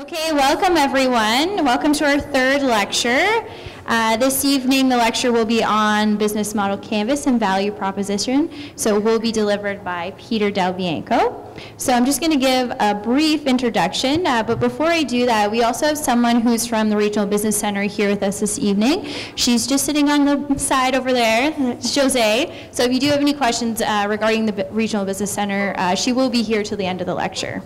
Okay, welcome everyone. Welcome to our third lecture. This evening the lecture will be on business model canvas and value proposition. So it will be delivered by Peter Del Bianco. So I'm just going to give a brief introduction, but before I do that, we also have someone who's from the Regional Business Center here with us this evening. She's just sitting on the side over there, it's Jose. So if you do have any questions regarding the Regional Business Center, she will be here till the end of the lecture.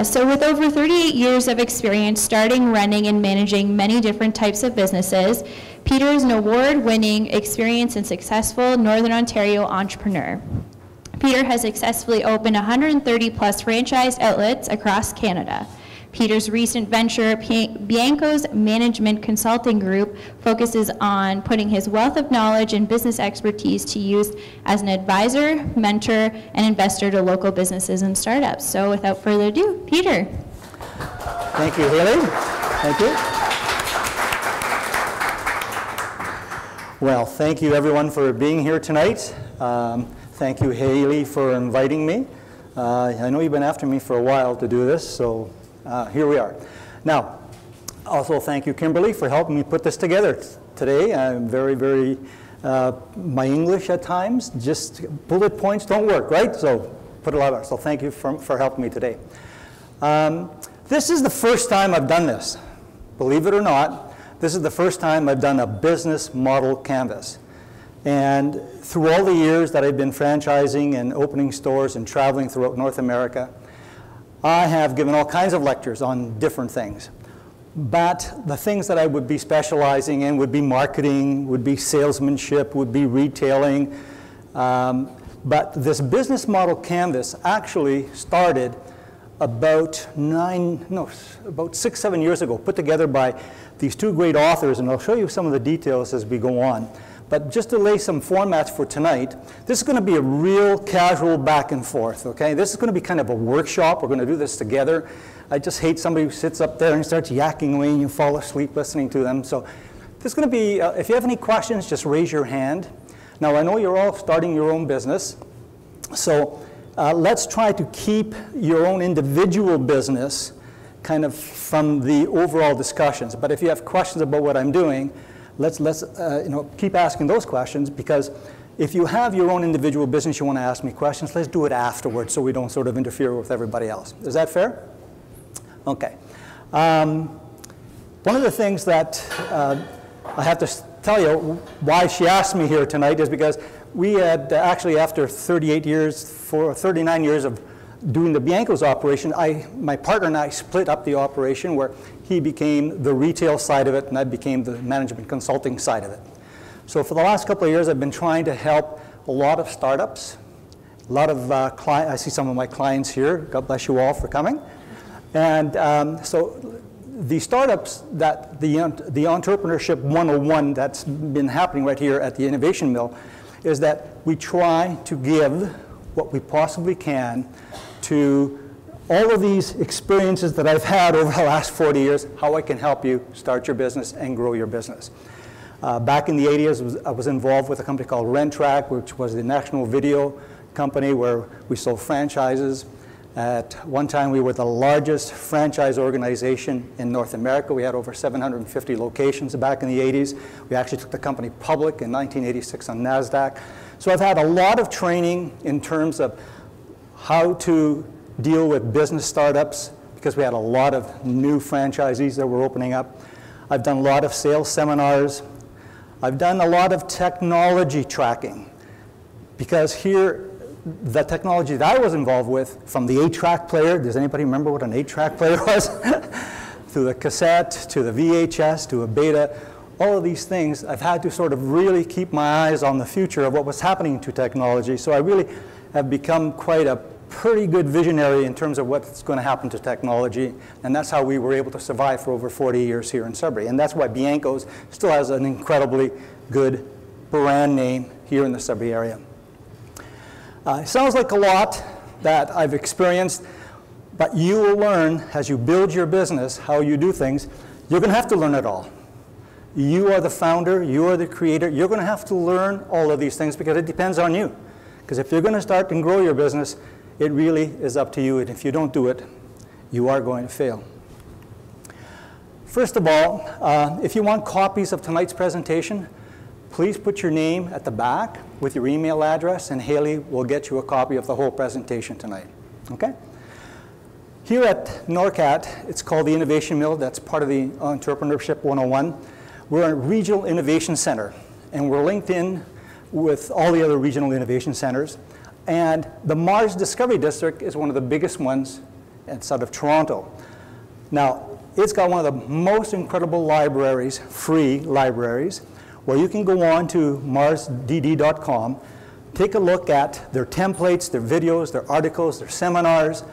So with over 38 years of experience starting, running, and managing many different types of businesses, Peter is an award-winning, experienced, and successful Northern Ontario entrepreneur. Peter has successfully opened 130-plus franchise outlets across Canada. Peter's recent venture, Bianco's Management Consulting Group, focuses on putting his wealth of knowledge and business expertise to use as an advisor, mentor, and investor to local businesses and startups. So without further ado, Peter. Thank you, Haley. Thank you. Well, thank you everyone for being here tonight. Thank you, Haley, for inviting me. I know you've been after me for a while to do this, so here we are. Now, also thank you, Kimberly, for helping me put this together today. I'm very, my English at times, just bullet points don't work, right? So put a lot of, so thank you for helping me today. This is the first time I've done this. Believe it or not, this is the first time I've done a business model canvas. And through all the years that I've been franchising and opening stores and traveling throughout North America, I have given all kinds of lectures on different things. But the things that I would be specializing in would be marketing, would be salesmanship, would be retailing. But this business model canvas actually started about 6, 7 years ago, put together by these two great authors, and I'll show you some of the details as we go on. But just to lay some formats for tonight, this is going to be a real casual back and forth, okay? This is going to be kind of a workshop. We're going to do this together. I just hate somebody who sits up there and starts yakking away and you fall asleep listening to them. So this is going to be, if you have any questions, just raise your hand. Now, I know you're all starting your own business, so let's try to keep your own individual business kind of from the overall discussions. But if you have questions about what I'm doing, let's keep asking those questions, because if you have your own individual business, you want to ask me questions, let's do it afterwards so we don't sort of interfere with everybody else. Is that fair? Okay. One of the things that I have to tell you why she asked me here tonight is because we had actually, after 39 years of doing the Bianco's operation, my partner and I split up the operation, where he became the retail side of it and I became the management consulting side of it. So for the last couple of years, I've been trying to help a lot of startups, a lot of clients. I see some of my clients here. God bless you all for coming. And so the startups that the Entrepreneurship 101 that's been happening right here at the Innovation Mill is that we try to give what we possibly can to all of these experiences that I've had over the last 40 years, how I can help you start your business and grow your business. Back in the 80s, I was involved with a company called Rentrack, which was the national video company where we sold franchises. At one time, we were the largest franchise organization in North America. We had over 750 locations back in the 80s. We actually took the company public in 1986 on NASDAQ. So I've had a lot of training in terms of how to deal with business startups, because we had a lot of new franchisees that were opening up. I've done a lot of sales seminars. I've done a lot of technology tracking, because here, the technology that I was involved with, from the 8-track player, does anybody remember what an 8-track player was? To the cassette, to the VHS, to a beta, all of these things, I've had to sort of really keep my eyes on the future of what was happening to technology. So I really have become quite a pretty good visionary in terms of what's going to happen to technology, and that's how we were able to survive for over 40 years here in Sudbury. And that's why Bianco's still has an incredibly good brand name here in the Sudbury area. It sounds like a lot that I've experienced, but you will learn as you build your business how you do things. You're going to have to learn it all. You are the founder, you are the creator. You're going to have to learn all of these things, because it depends on you. Because if you're going to start and grow your business, it really is up to you, and if you don't do it, you are going to fail. First of all, if you want copies of tonight's presentation, please put your name at the back with your email address, and Haley will get you a copy of the whole presentation tonight, okay? Here at NORCAT, it's called the Innovation Mill. That's part of the Entrepreneurship 101. We're a regional innovation center, and we're linked in with all the other regional innovation centers. And the Mars Discovery District is one of the biggest ones outside of Toronto. Now, it's got one of the most incredible libraries, free libraries, where you can go on to marsdd.com, take a look at their templates, their videos, their articles, their seminars.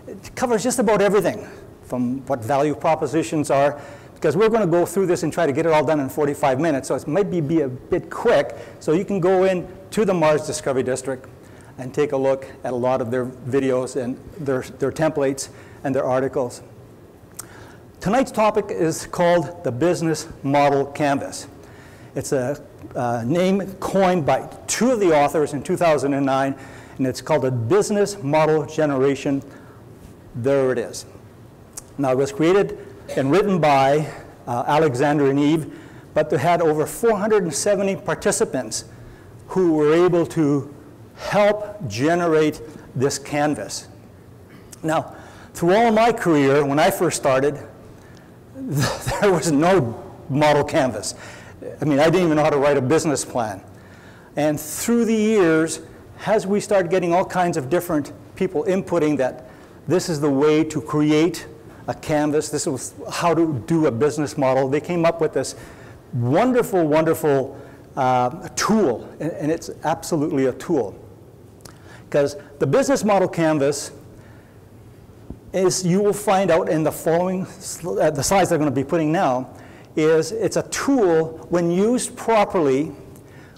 It covers just about everything from what value propositions are, because we're going to go through this and try to get it all done in 45 minutes, so it might be a bit quick. So you can go in to the Mars Discovery District and take a look at a lot of their videos and their templates and their articles. Tonight's topic is called the Business Model Canvas. It's a name coined by two of the authors in 2009, and it's called a Business Model Generation. There it is. Now, it was created and written by Alexander and Eve, but they had over 470 participants who were able to help generate this canvas. Now, through all my career, when I first started, there was no model canvas. I mean, I didn't even know how to write a business plan. And through the years, as we started getting all kinds of different people inputting that this is the way to create a canvas, this is how to do a business model, they came up with this wonderful, wonderful tool, and it's absolutely a tool. Because the business model canvas is, you will find out in the following, the slides I'm going to be putting now, is it's a tool, when used properly,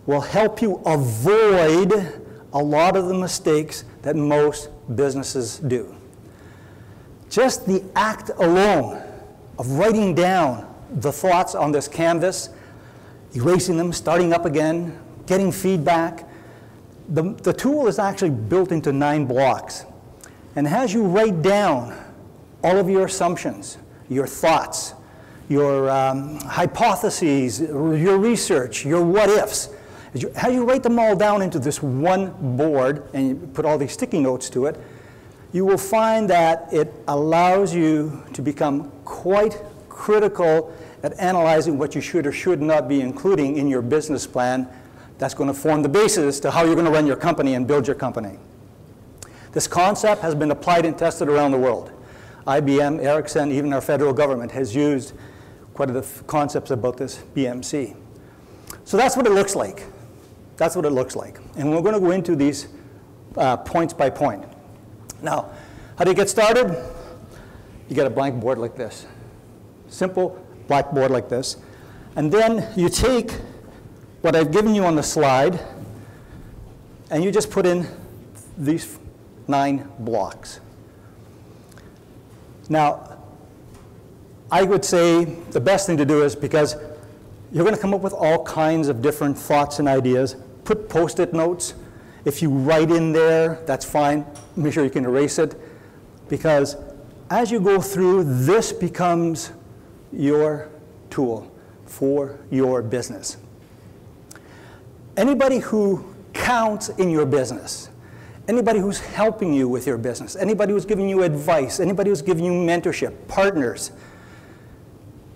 will help you avoid a lot of the mistakes that most businesses do. Just the act alone of writing down the thoughts on this canvas, erasing them, starting up again, getting feedback, the tool is actually built into 9 blocks. And as you write down all of your assumptions, your thoughts, your hypotheses, your research, your what-ifs, as you write them all down into this one board and you put all these sticky notes to it, you will find that it allows you to become quite critical at analyzing what you should or should not be including in your business plan that's going to form the basis to how you're going to run your company and build your company. This concept has been applied and tested around the world. IBM, Ericsson, even our federal government has used quite a few concepts about this BMC. So that's what it looks like. That's what it looks like. And we're going to go into these points by point. Now, how do you get started? You get a blank board like this. Simple blackboard like this. And then you take what I've given you on the slide, and you just put in these 9 blocks. Now, I would say the best thing to do is, because you're going to come up with all kinds of different thoughts and ideas, put Post-it notes. If you write in there, that's fine. Make sure you can erase it, because as you go through, this becomes your tool for your business. Anybody who counts in your business, anybody who's helping you with your business, anybody who's giving you advice, anybody who's giving you mentorship, partners,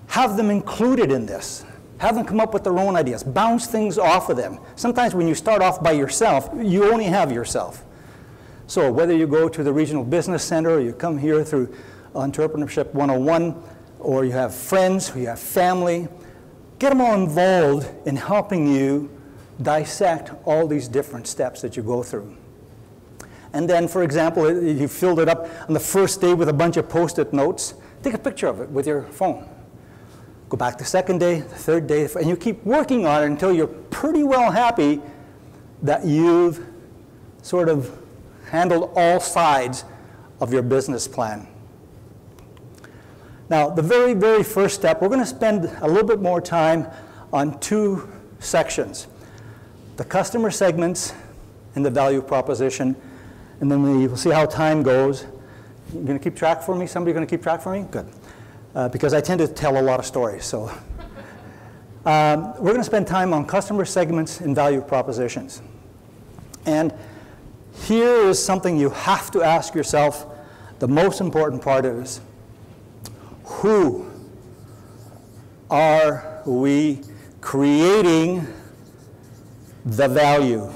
have them included in this. Have them come up with their own ideas. Bounce things off of them. Sometimes when you start off by yourself, you only have yourself. So whether you go to the Regional Business Center, or you come here through Entrepreneurship 101, or you have friends, or you have family, get them all involved in helping you dissect all these different steps that you go through. And then, for example, you filled it up on the first day with a bunch of Post-it notes. Take a picture of it with your phone. Go back the second day, the third day, and you keep working on it until you're pretty well happy that you've sort of handled all sides of your business plan. Now, the very, very first step, we're going to spend a little bit more time on 2 sections. The customer segments and the value proposition, and then we'll see how time goes. You're going to keep track for me? Somebody going to keep track for me? Good. because I tend to tell a lot of stories. So we're going to spend time on customer segments and value propositions. And here is something you have to ask yourself. The most important part is, who are we creating the value?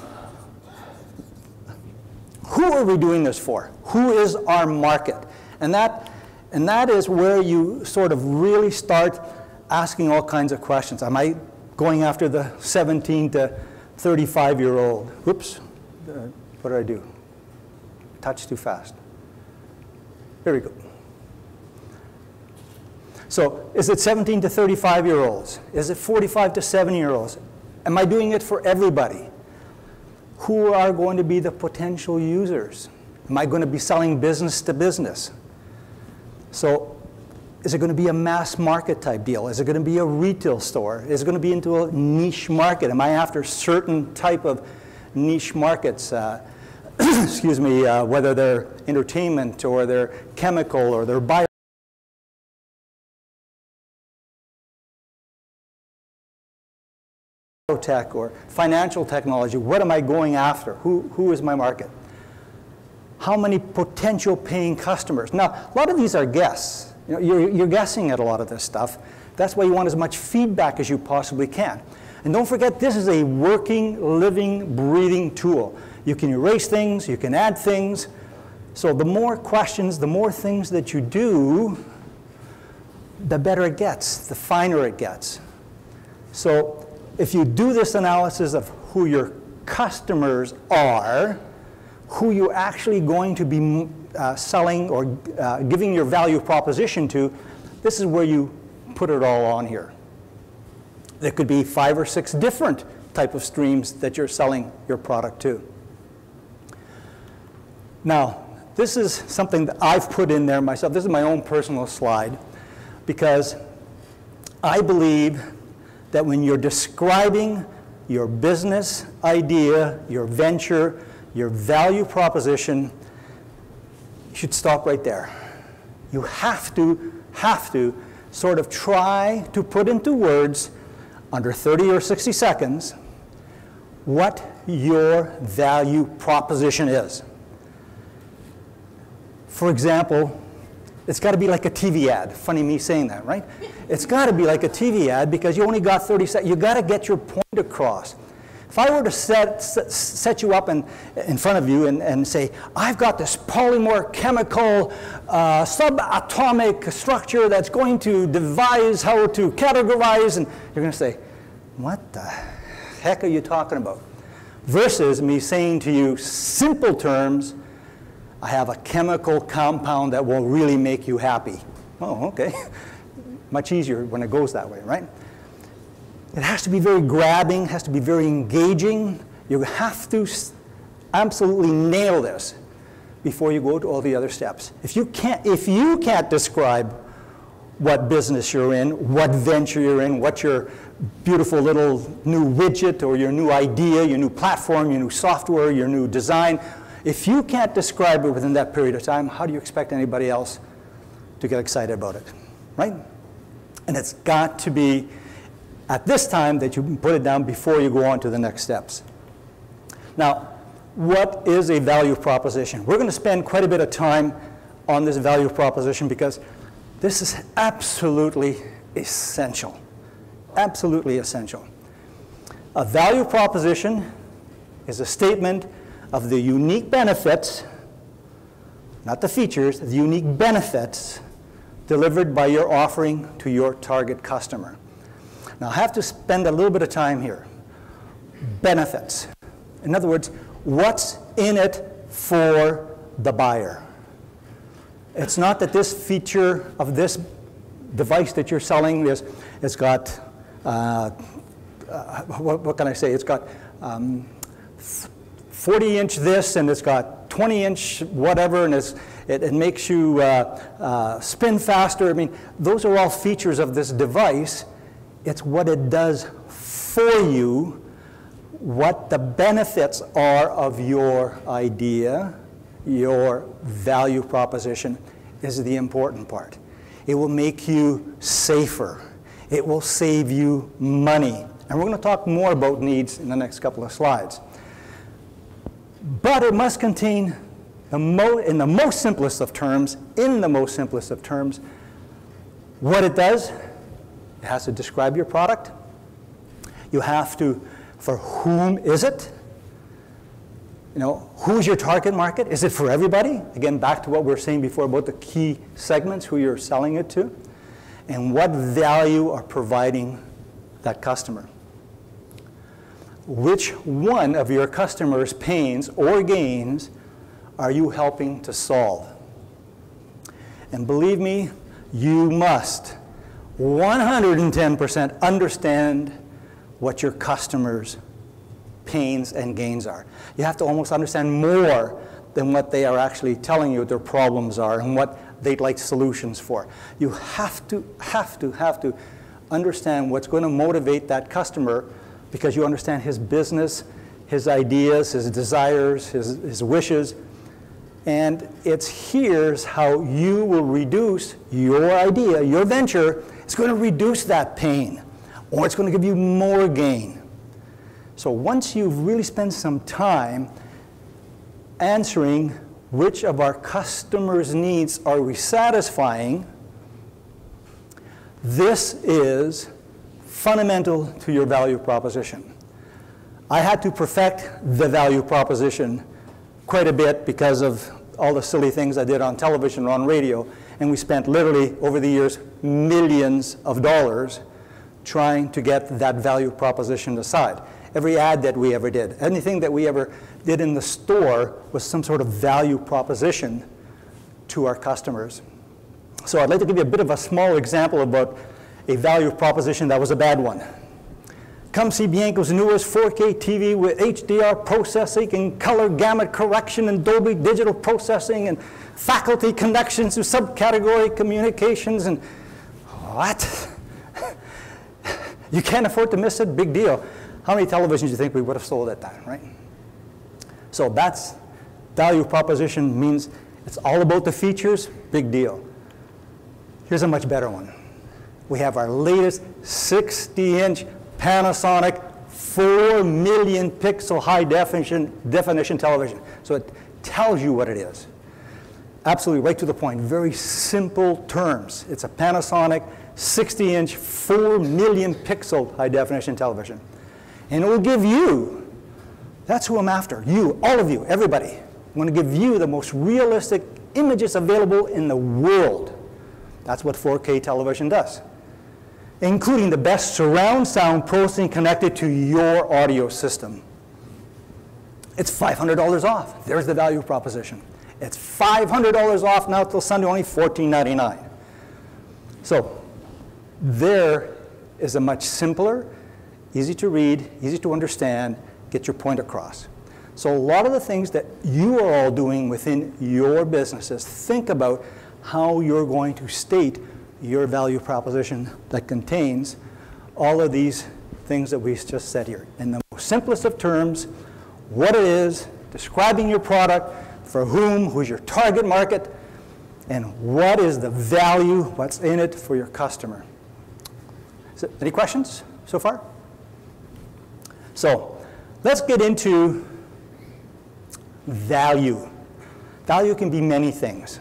Who are we doing this for? Who is our market? And that is where you sort of really start asking all kinds of questions. Am I going after the 17 to 35-year-old? Whoops, what did I do? Touched too fast. There we go. So is it 17 to 35-year-olds? Is it 45 to 70-year-olds? Am I doing it for everybody? Who are going to be the potential users? Am I going to be selling business to business? So is it going to be a mass market type deal? Is it going to be a retail store? Is it going to be into a niche market? Am I after certain type of niche markets? Excuse me, whether they're entertainment or they're chemical or they're biotech or financial technology. What am I going after? Who is my market? How many potential paying customers? Now, a lot of these are guesses. You know, you're guessing at a lot of this stuff. That's why you want as much feedback as you possibly can. And don't forget, this is a working, living, breathing tool. You can erase things, you can add things. So the more questions, the more things that you do, the better it gets, the finer it gets. So if you do this analysis of who your customers are, who you're actually going to be selling or giving your value proposition to, this is where you put it all on here. There could be 5 or 6 different type of streams that you're selling your product to. Now, this is something that I've put in there myself. This is my own personal slide, because I believe that when you're describing your business idea, your venture, your value proposition, you should stop right there. You have to sort of try to put into words under 30 or 60 seconds what your value proposition is. For example, it's got to be like a TV ad. Funny me saying that, right? It's got to be like a TV ad because you only got 30 seconds. You got to get your point across. If I were to set you up in front of you and say, I've got this polymer chemical subatomic structure that's going to devise how to categorize, and you're going to say, what the heck are you talking about? Versus me saying to you, simple terms, I have a chemical compound that will really make you happy. Oh, okay. Much easier when it goes that way, right? It has to be very grabbing, has to be very engaging. You have to absolutely nail this before you go to all the other steps. If you can't describe what business you're in, what venture you're in, what your beautiful little new widget or your new idea, your new platform, your new software, your new design, if you can't describe it within that period of time, how do you expect anybody else to get excited about it, right? And it's got to be at this time that you put it down before you go on to the next steps. Now, what is a value proposition? We're going to spend quite a bit of time on this value proposition because this is absolutely essential. Absolutely essential. A value proposition is a statement of the unique benefits, not the features, the unique benefits delivered by your offering to your target customer. Now, I have to spend a little bit of time here. Benefits. In other words, what's in it for the buyer? It's not that this feature of this device that you're selling is, it's got, what can I say? It's got 40-inch this, and it's got 20-inch whatever, and it makes you spin faster. I mean, those are all features of this device. It's what it does for you, what the benefits are of your idea, your value proposition is the important part. It will make you safer. It will save you money. And we're going to talk more about needs in the next couple of slides. But it must contain, in the most simplest of terms, what it does. It has to describe your product. You have to, for whom is it? You know, who's your target market? Is it for everybody? Again, back to what we were saying before about the key segments, who you're selling it to, and what value are providing that customer. Which one of your customers' pains or gains are you helping to solve? And believe me, you must 110% understand what your customers' pains and gains are. You have to almost understand more than what they are actually telling you their problems are and what they'd like solutions for. You have to understand what's going to motivate that customer, because you understand his business, his ideas, his desires, his wishes. And here's how you will reduce your idea, your venture. It's going to reduce that pain, or it's going to give you more gain. So once you've really spent some time answering which of our customers' needs are we satisfying, this is fundamental to your value proposition. I had to perfect the value proposition quite a bit because of all the silly things I did on television or on radio, and we spent literally over the years millions of dollars trying to get that value proposition aside. Every ad that we ever did, anything that we ever did in the store was some sort of value proposition to our customers. So I'd like to give you a bit of a small example about a value proposition that was a bad one. Come see Bianco's newest 4K TV with HDR processing and color gamut correction and Dolby digital processing and faculty connections to subcategory communications and what? You can't afford to miss it? Big deal. How many televisions do you think we would have sold at that, right? So that's value proposition, means it's all about the features, big deal. Here's a much better one. We have our latest 60-inch Panasonic 4 million pixel high definition television. So it tells you what it is. Absolutely right to the point, very simple terms. It's a Panasonic 60-inch 4 million pixel high definition television. And it will give you, that's who I'm after, you, all of you, everybody. I'm going to give you the most realistic images available in the world. That's what 4K television does, including the best surround sound processing connected to your audio system. It's $500 off. There's the value proposition. It's $500 off now till Sunday, only $14.99. So there is a much simpler, easy to read, easy to understand, get your point across. So a lot of the things that you are all doing within your businesses, think about how you're going to state your value proposition that contains all of these things that we just said here. In the most simplest of terms, what it is, describing your product, for whom, who's your target market, and what is the value, what's in it for your customer. Any questions so far? So let's get into value. Value can be many things.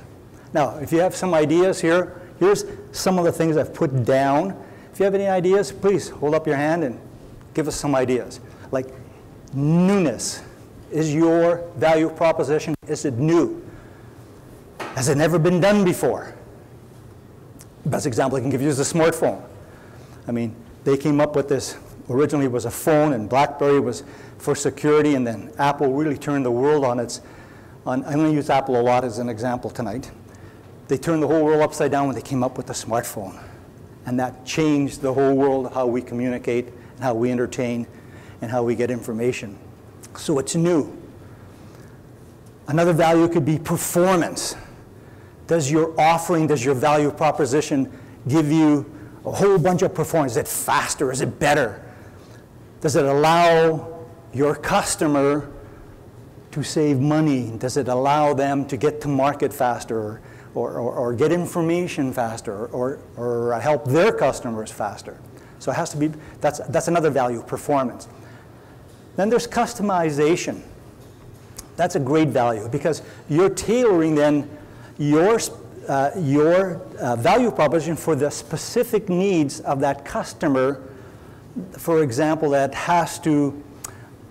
Now, if you have some ideas here, here's some of the things I've put down. If you have any ideas, please hold up your hand and give us some ideas. Like newness. Is your value proposition, is it new? Has it never been done before? Best example I can give you is the smartphone. I mean, they came up with this, originally it was a phone, and BlackBerry was for security, and then Apple really turned the world on its, I'm going to use Apple a lot as an example tonight. They turned the whole world upside down when they came up with the smartphone. And that changed the whole world of how we communicate, and how we entertain, and how we get information. So it's new. Another value could be performance. Does your offering, does your value proposition give you a whole bunch of performance? Is it faster? Is it better? Does it allow your customer to save money? Does it allow them to get to market faster? or get information faster, or help their customers faster. So it has to be, that's another value, performance. Then there's customization. That's a great value because you're tailoring then your value proposition for the specific needs of that customer. For example, that has to,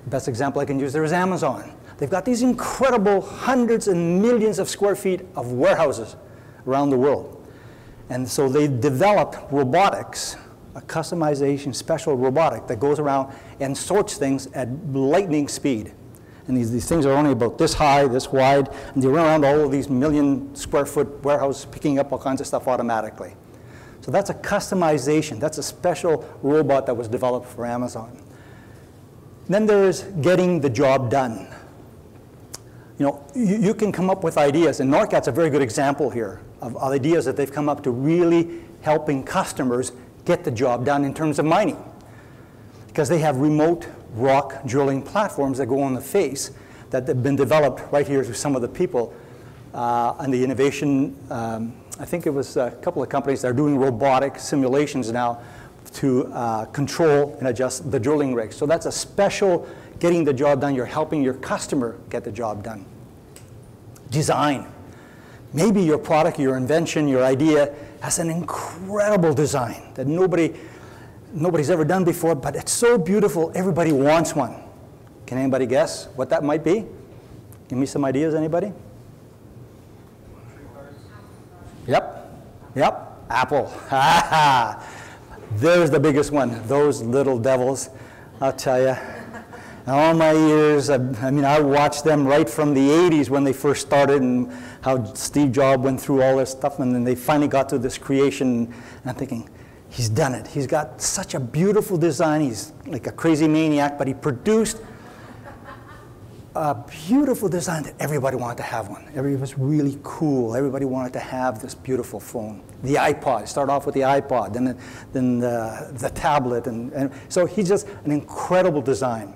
best example I can use there is Amazon. They've got these incredible hundreds and millions of square feet of warehouses around the world. And so they developed robotics, a customization special robotic that goes around and sorts things at lightning speed. And these things are only about this high, this wide, and they run around all of these million square foot warehouses picking up all kinds of stuff automatically. So that's a customization. That's a special robot that was developed for Amazon. Then there's getting the job done. You know, you can come up with ideas, and NORCAT's a very good example here of ideas that they've come up to really helping customers get the job done in terms of mining. Because they have remote rock drilling platforms that go on the face that have been developed right here to some of the people and the innovation. I think it was a couple of companies that are doing robotic simulations now to control and adjust the drilling rigs. So that's a special getting the job done. You're helping your customer get the job done. Design. Maybe your product, your invention, your idea has an incredible design that nobody's ever done before, but it's so beautiful, everybody wants one. Can anybody guess what that might be? Give me some ideas, anybody? Yep, Apple. There's the biggest one, those little devils, I'll tell you. All my years, I mean, I watched them right from the 80s when they first started and how Steve Jobs went through all this stuff, and then they finally got to this creation, and I'm thinking, he's done it. He's got such a beautiful design. He's like a crazy maniac, but he produced a beautiful design that everybody wanted to have one. It was really cool. Everybody wanted to have this beautiful phone. The iPod, started off with the iPod, then the tablet, and so he's just an incredible design.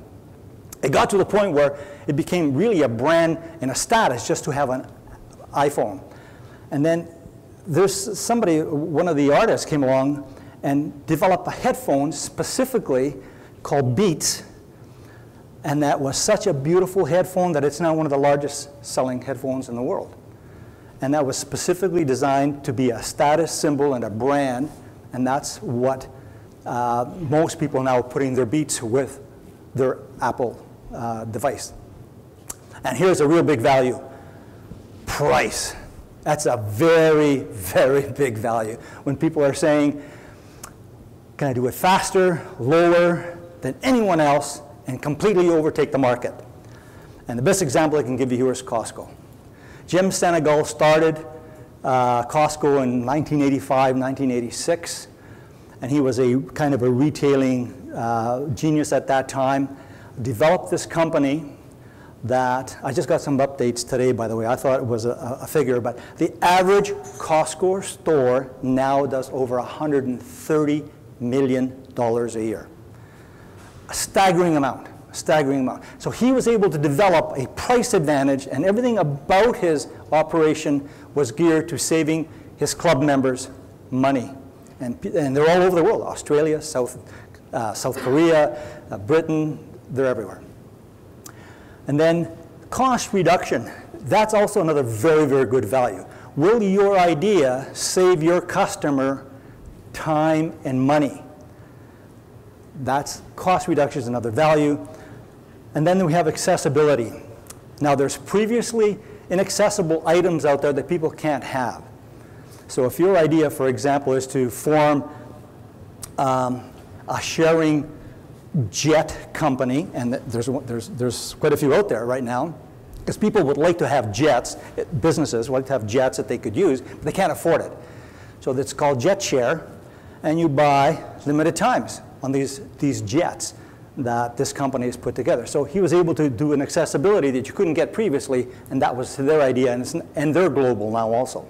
It got to the point where it became really a brand and a status just to have an iPhone. And then there's somebody, one of the artists came along and developed a headphone specifically called Beats. And that was such a beautiful headphone that it's now one of the largest selling headphones in the world. And that was specifically designed to be a status symbol and a brand. And that's what most people now are putting their Beats with their Apple device. And here's a real big value. Price. That's a very, very big value. When people are saying, can I do it faster, lower than anyone else, and completely overtake the market? And the best example I can give you here is Costco. Jim Senegal started Costco in 1985, 1986, and he was a kind of a retailing genius at that time. Developed this company that, I just got some updates today, by the way. I thought it was a figure, but the average Costco store now does over $130 million a year. A staggering amount, staggering amount. So he was able to develop a price advantage, and everything about his operation was geared to saving his club members money. And they're all over the world, Australia, South Korea, Britain, they're everywhere. And then cost reduction, that's also another very, very good value. Will your idea save your customer time and money? That's cost reduction is another value. And then we have accessibility. Now there's previously inaccessible items out there that people can't have. So if your idea, for example, is to form a sharing jet company, and there's quite a few out there right now, because people would like to have jets, businesses would like to have jets that they could use, but they can't afford it. So it's called Jet Share, and you buy limited times on these jets that this company has put together. So he was able to do an accessibility that you couldn't get previously, and that was their idea, and they're global now also.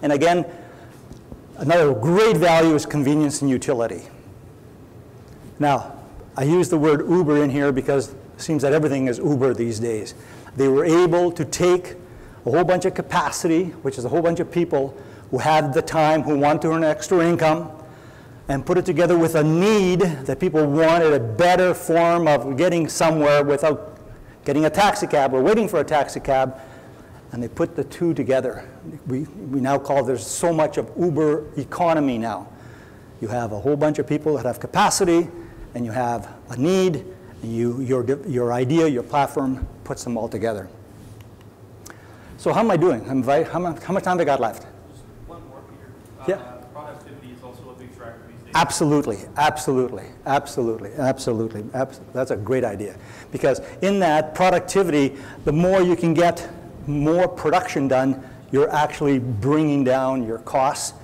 And again, another great value is convenience and utility. Now, I use the word Uber in here because it seems that everything is Uber these days. They were able to take a whole bunch of capacity, which is a whole bunch of people who have the time, who want to earn extra income, and put it together with a need that people wanted a better form of getting somewhere without getting a taxi cab or waiting for a taxi cab, and they put the two together. We now call, there's so much of Uber economy now. You have a whole bunch of people that have capacity, and you have a need, and your idea, your platform puts them all together. So how am I doing? How much time have I got left? Just one more, Peter. Yeah. Productivity is also a big driver these days. Absolutely, absolutely, absolutely, absolutely. That's a great idea. Because in that productivity, the more you can get more production done, you're actually bringing down your costs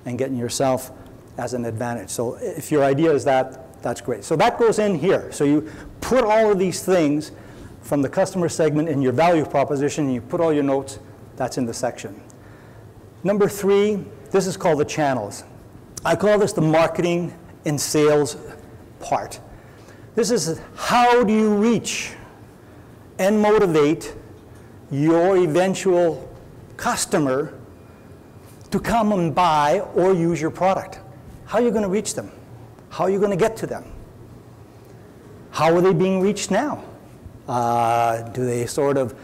and getting yourself as an advantage. So if your idea is that, that's great. So that goes in here. So you put all of these things from the customer segment in your value proposition, and you put all your notes, that's in the section. Number 3, this is called the channels. I call this the marketing and sales part. This is how do you reach and motivate your eventual customer to come and buy or use your product. How are you going to reach them? How are you going to get to them? How are they being reached now? Do they sort of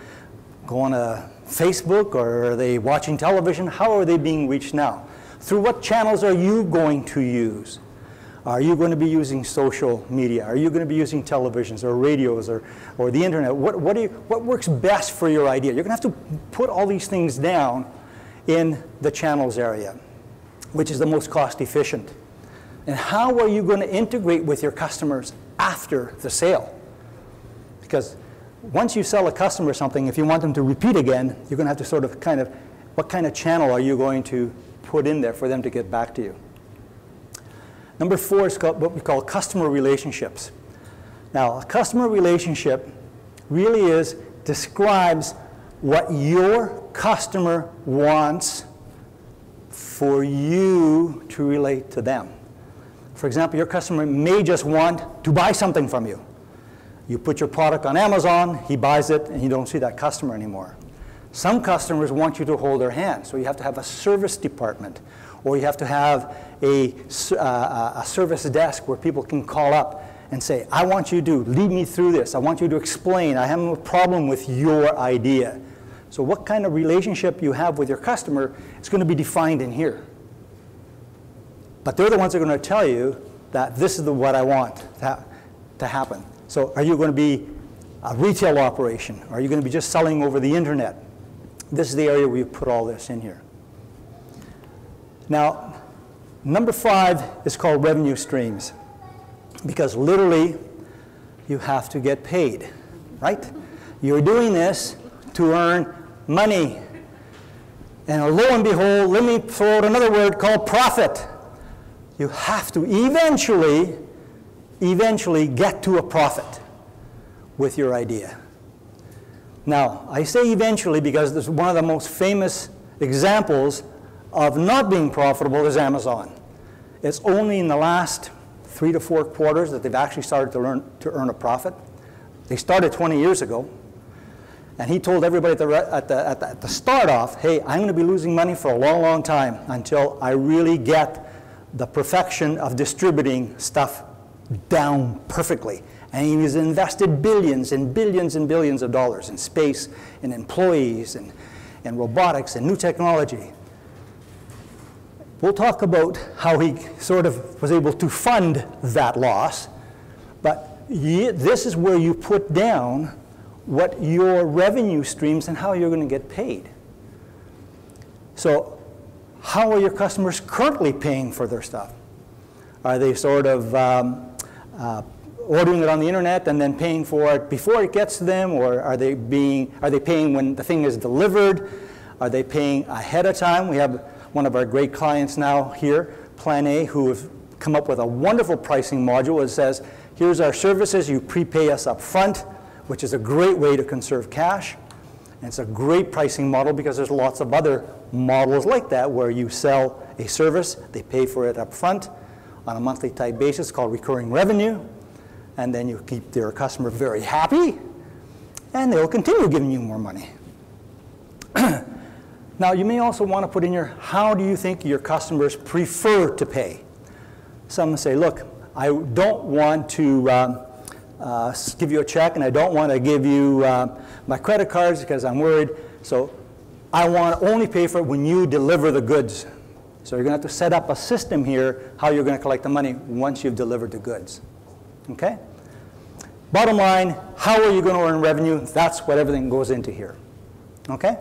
go on a Facebook, or are they watching television? How are they being reached now? Through what channels are you going to use? Are you going to be using social media? Are you going to be using televisions or radios or the internet? What works best for your idea? You're going to have to put all these things down in the channels area, which is the most cost efficient. And how are you going to integrate with your customers after the sale? Because once you sell a customer something, if you want them to repeat again, you're going to have to sort of what kind of channel are you going to put in there for them to get back to you? Number 4 is what we call customer relationships. Now, a customer relationship really describes what your customer wants for you to relate to them. For example, your customer may just want to buy something from you. You put your product on Amazon, he buys it, and you don't see that customer anymore. Some customers want you to hold their hand, so you have to have a service department, or you have to have a service desk where people can call up and say, I want you to lead me through this. I want you to explain. I have no problem with your idea. So what kind of relationship you have with your customer is going to be defined in here. But they're the ones that are going to tell you that this is what I want to happen. So are you going to be a retail operation? Are you going to be just selling over the internet? This is the area where you put all this in here. Now, number 5 is called revenue streams, because literally you have to get paid, right? You're doing this to earn money. And lo and behold, let me throw out another word called profit. You have to eventually get to a profit with your idea. Now, I say eventually because this is one of the most famous examples of not being profitable is Amazon. It's only in the last 3 to 4 quarters that they've actually started to earn a profit. They started 20 years ago. And he told everybody at the start off, hey, I'm going to be losing money for a long, long time until I really get the perfection of distributing stuff down perfectly. And he has invested billions and billions and billions of dollars in space and employees and robotics and new technology. We'll talk about how he sort of was able to fund that loss, but this is where you put down what your revenue streams and how you're going to get paid. So how are your customers currently paying for their stuff? Are they sort of ordering it on the internet and then paying for it before it gets to them, or are they paying when the thing is delivered? Are they paying ahead of time? We have one of our great clients now here, Plan A, who have come up with a wonderful pricing module that says, here's our services, you prepay us up front, which is a great way to conserve cash. And it's a great pricing model because there's lots of other models like that where you sell a service, they pay for it up front on a monthly type basis called recurring revenue, and then you keep their customer very happy, and they'll continue giving you more money. Now, you may also want to put in your, how do you think your customers prefer to pay? Some say, look, I don't want to give you a check, and I don't want to give you my credit cards because I'm worried. So I want to only pay for it when you deliver the goods. So you're going to have to set up a system here how you're going to collect the money once you've delivered the goods. Okay? Bottom line, how are you going to earn revenue? That's what everything goes into here. Okay?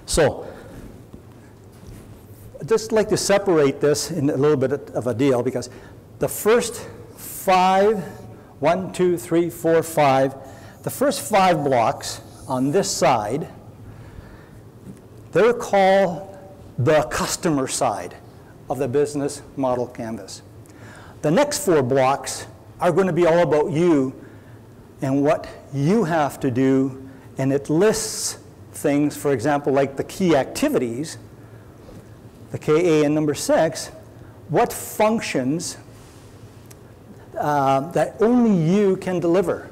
So I'd just like to separate this in a little bit of a deal, because the first 5, 1, 2, 3, 4, 5, the first 5 blocks on this side, they're called the customer side of the business model canvas. The next 4 blocks are going to be all about you and what you have to do, and it lists things, for example, like the key activities, the KA in number 6, what functions that only you can deliver.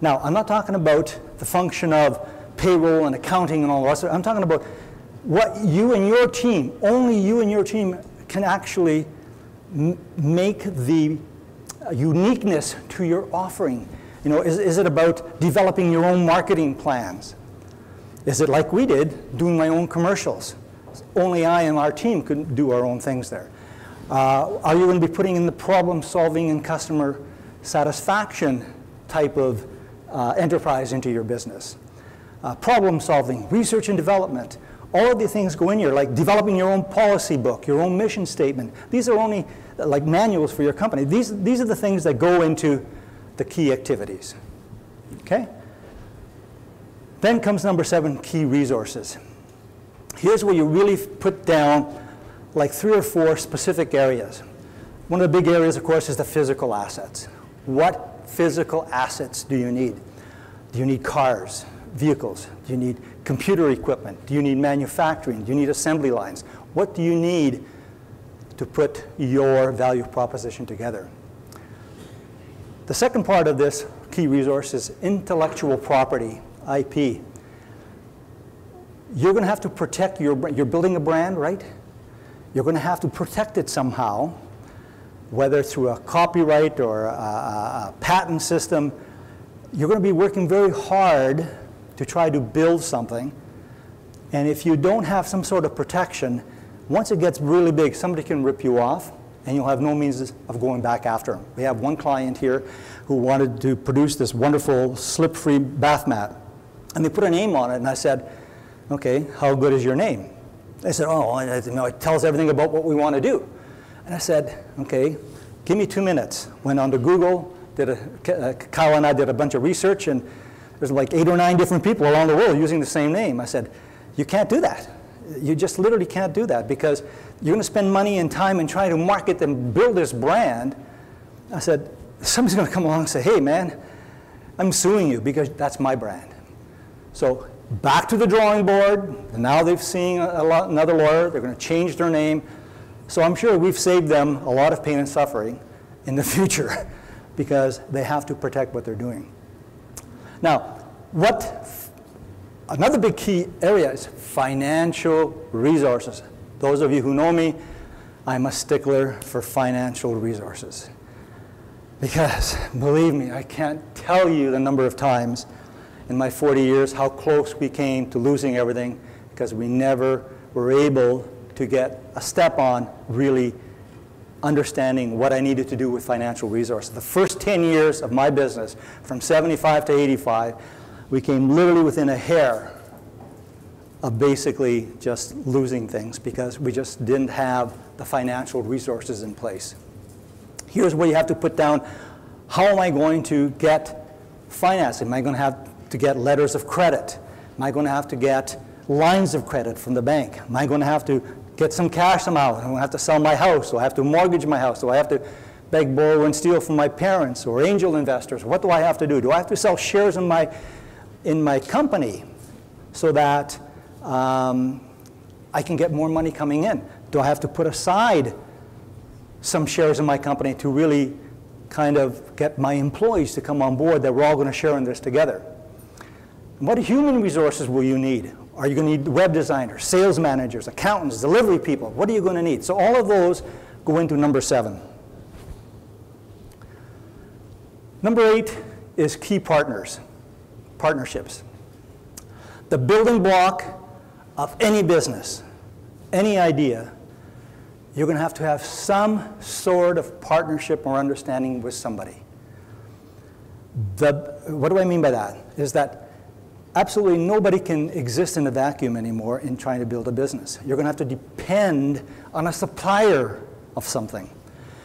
Now, I'm not talking about the function of payroll and accounting and all the rest of it. I'm talking about what you and your team, only you and your team can actually make the uniqueness to your offering. You know, is it about developing your own marketing plans? Is it like we did, doing my own commercials? Only I and our team could do our own things there. Are you going to be putting in the problem solving and customer satisfaction type of enterprise into your business? Problem solving, research and development, all of the things go in here, like developing your own policy book, your own mission statement. These are only like manuals for your company. These are the things that go into the key activities. Okay? Then comes number 7, key resources. Here's where you really put down like 3 or 4 specific areas. One of the big areas, of course, is the physical assets. What physical assets do you need? Do you need cars, vehicles? Do you need computer equipment? Do you need manufacturing? Do you need assembly lines? What do you need to put your value proposition together? The second part of this key resource is intellectual property, IP. You're going to have to protect you're building a brand, right? You're going to have to protect it somehow, whether through a copyright or a patent system. You're going to be working very hard to try to build something. And if you don't have some sort of protection, once it gets really big, somebody can rip you off, and you'll have no means of going back after them. We have one client here who wanted to produce this wonderful slip-free bath mat. And they put a name on it, and I said, okay, how good is your name? They said, oh, it tells everything about what we want to do. And I said, okay, give me 2 minutes. Went on to Google, Kyle and I did a bunch of research, and there's like 8 or 9 different people around the world using the same name. I said, you can't do that. You just literally can't do that, because you're going to spend money and time and try to market and build this brand. I said, somebody's going to come along and say, hey, man, I'm suing you because that's my brand. So back to the drawing board, and now they've seen another lawyer. They're going to change their name. So I'm sure we've saved them a lot of pain and suffering in the future because they have to protect what they're doing. Now, another big key area is financial resources. Those of you who know me, I'm a stickler for financial resources. Because, believe me, I can't tell you the number of times in my 40 years how close we came to losing everything because we never were able to get a step on really understanding what I needed to do with financial resources. The first 10 years of my business, from 75 to 85, we came literally within a hair of basically just losing things because we just didn't have the financial resources in place. Here's where you have to put down, how am I going to get finance? Am I going to have to get letters of credit? Am I going to have to get lines of credit from the bank? Am I going to have to get some cash somehow? I'm going to have to sell my house. Do I have to mortgage my house? Do I have to beg, borrow, and steal from my parents or angel investors? What do I have to do? Do I have to sell shares in my company so that I can get more money coming in? Do I have to put aside some shares in my company to really kind of get my employees to come on board that we're all going to share in this together? What human resources will you need? Are you going to need web designers, sales managers, accountants, delivery people? What are you going to need? So all of those go into number 7. Number 8 is key partners, partnerships. The building block of any business, any idea, you're going to have some sort of partnership or understanding with somebody. What do I mean by that? Is that absolutely nobody can exist in a vacuum anymore in trying to build a business. You're going to have to depend on a supplier of something.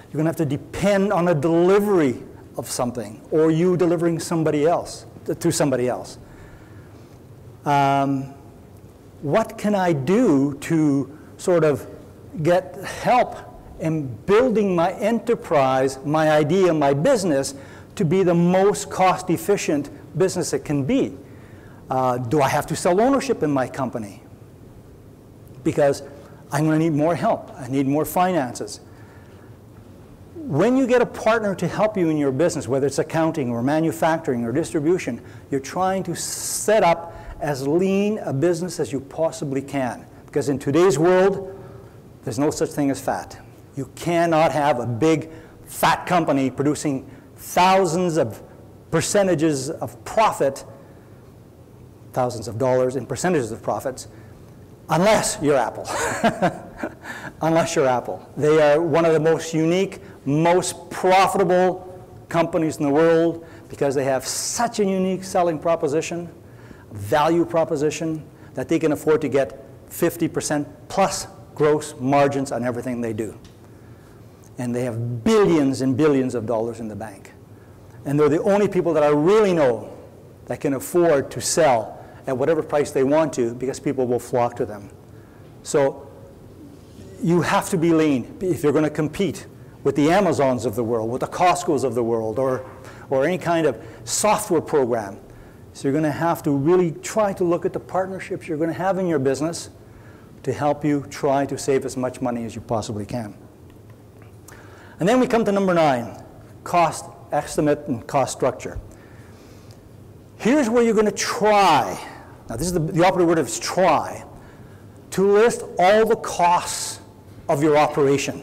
You're going to have to depend on a delivery of something, or you delivering somebody else, to somebody else. What can I do to sort of get help in building my enterprise, my idea, my business, to be the most cost-efficient business it can be? Do I have to sell ownership in my company? Because I'm going to need more help. I need more finances. When you get a partner to help you in your business, whether it's accounting or manufacturing or distribution, you're trying to set up as lean a business as you possibly can. Because in today's world, there's no such thing as fat. You cannot have a big, fat company producing thousands of percentages of profit, thousands of dollars in percentages of profits, unless you're Apple. Unless you're Apple. They are one of the most unique, most profitable companies in the world because they have such a unique selling proposition, value proposition, that they can afford to get 50% plus gross margins on everything they do. And they have billions and billions of dollars in the bank. And they're the only people that I really know that can afford to sell at whatever price they want to because people will flock to them. So you have to be lean if you're going to compete with the Amazons of the world, with the Costcos of the world, or any kind of software program. So you're going to have to really try to look at the partnerships you're going to have in your business to help you try to save as much money as you possibly can. And then we come to number 9, cost estimate and cost structure. Here's where you're going to try, now this is the operative word is try, to list all the costs of your operation.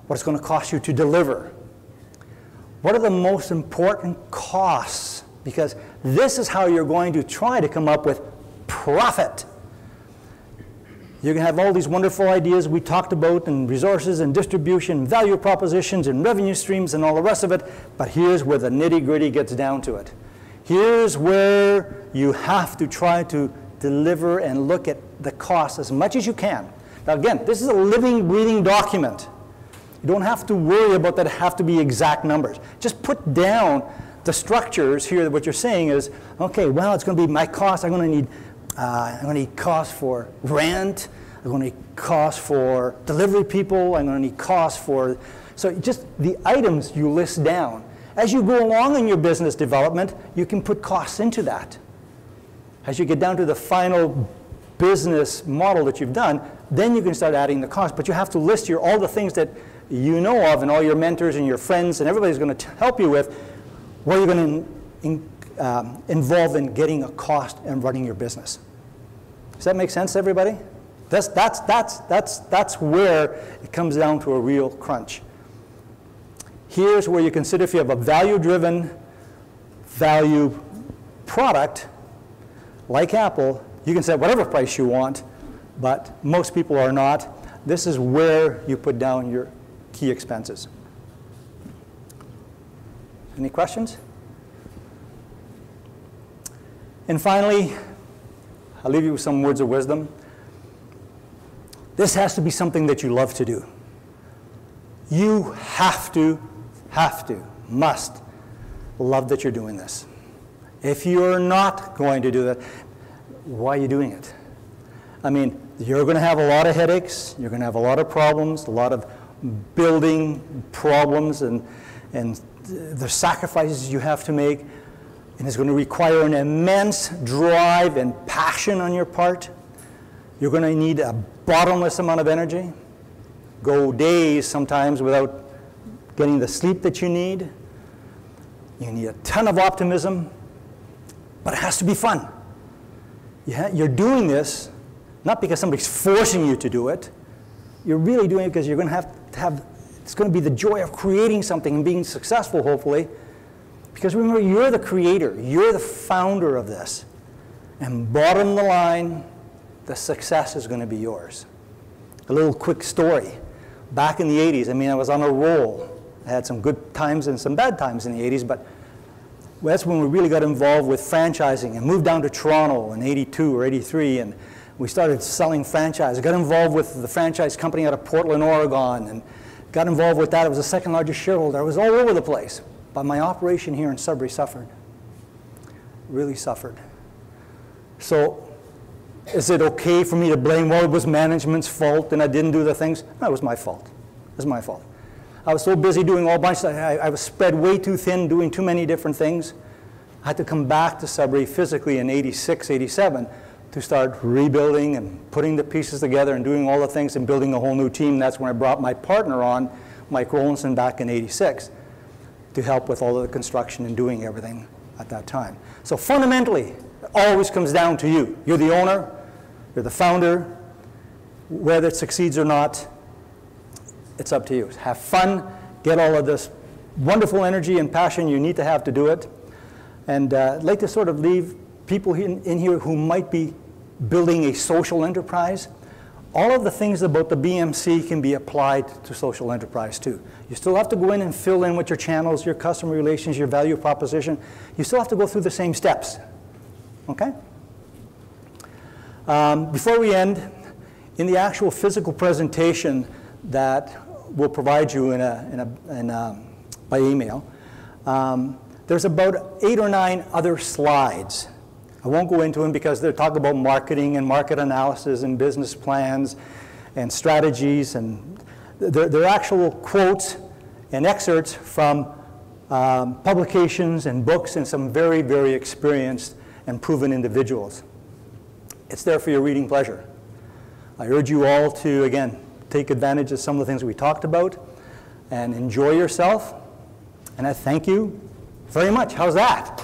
What it's going to cost you to deliver. What are the most important costs? Because this is how you're going to try to come up with profit. You're going to have all these wonderful ideas we talked about, and resources and distribution, value propositions and revenue streams and all the rest of it, but here's where the nitty-gritty gets down to it. Here's where you have to try to deliver and look at the cost as much as you can. Now again, this is a living, breathing document. You don't have to worry about that it have to be exact numbers. Just put down the structures here. What you're saying is, okay, well, it's going to be my cost. I'm going to need cost for rent. I'm going to need cost for delivery people. I'm going to need cost for, so just the items you list down. As you go along in your business development, you can put costs into that. As you get down to the final business model that you've done, then you can start adding the cost. But you have to list all the things that you know of, and all your mentors and your friends and everybody's going to help you with, what you're going to involve in getting a cost and running your business. Does that make sense to everybody? That's where it comes down to a real crunch. Here's where you consider if you have a value-driven value product, like Apple, you can set whatever price you want, but most people are not. This is where you put down your key expenses. Any questions? And finally, I'll leave you with some words of wisdom. This has to be something that you love to do. You must love that you're doing this. If you're not going to do that, why are you doing it? I mean, you're going to have a lot of headaches, you're going to have a lot of problems, a lot of building problems, and the sacrifices you have to make, and it's going to require an immense drive and passion on your part. You're going to need a bottomless amount of energy, go days sometimes without getting the sleep that you need. You need a ton of optimism, but it has to be fun. You're doing this not because somebody's forcing you to do it. You're really doing it because you're going to have, it's going to be the joy of creating something and being successful, hopefully. Because remember, you're the creator. You're the founder of this. And bottom the line, the success is going to be yours. A little quick story. Back in the 80s, I mean, I was on a roll. I had some good times and some bad times in the 80s, but that's when we really got involved with franchising and moved down to Toronto in 82 or 83, and we started selling franchise. I got involved with the franchise company out of Portland, Oregon, and got involved with that. I was the second largest shareholder. I was all over the place. But my operation here in Sudbury suffered. Really suffered. So is it okay for me to blame, well, it was management's fault and I didn't do the things? No, it was my fault. It was my fault. I was so busy doing all bunch of, I was spread way too thin, doing too many different things. I had to come back to Sudbury physically in 86, 87 to start rebuilding and putting the pieces together and doing all the things and building a whole new team. That's when I brought my partner on, Mike Rollinson, back in 86 to help with all of the construction and doing everything at that time. So fundamentally, it always comes down to you. You're the owner, you're the founder. Whether it succeeds or not, it's up to you. Have fun, get all of this wonderful energy and passion you need to have to do it. And I'd like to sort of leave people in here who might be building a social enterprise. All of the things about the BMC can be applied to social enterprise too. You still have to go in and fill in with your channels, your customer relations, your value proposition. You still have to go through the same steps, okay? Before we end, in the actual physical presentation that we'll provide you by email, there's about 8 or 9 other slides. I won't go into them because they're talking about marketing and market analysis and business plans and strategies, and they're actual quotes and excerpts from publications and books and some very, very experienced and proven individuals. It's there for your reading pleasure. I urge you all to, again, take advantage of some of the things we talked about and enjoy yourself. And I thank you very much. How's that?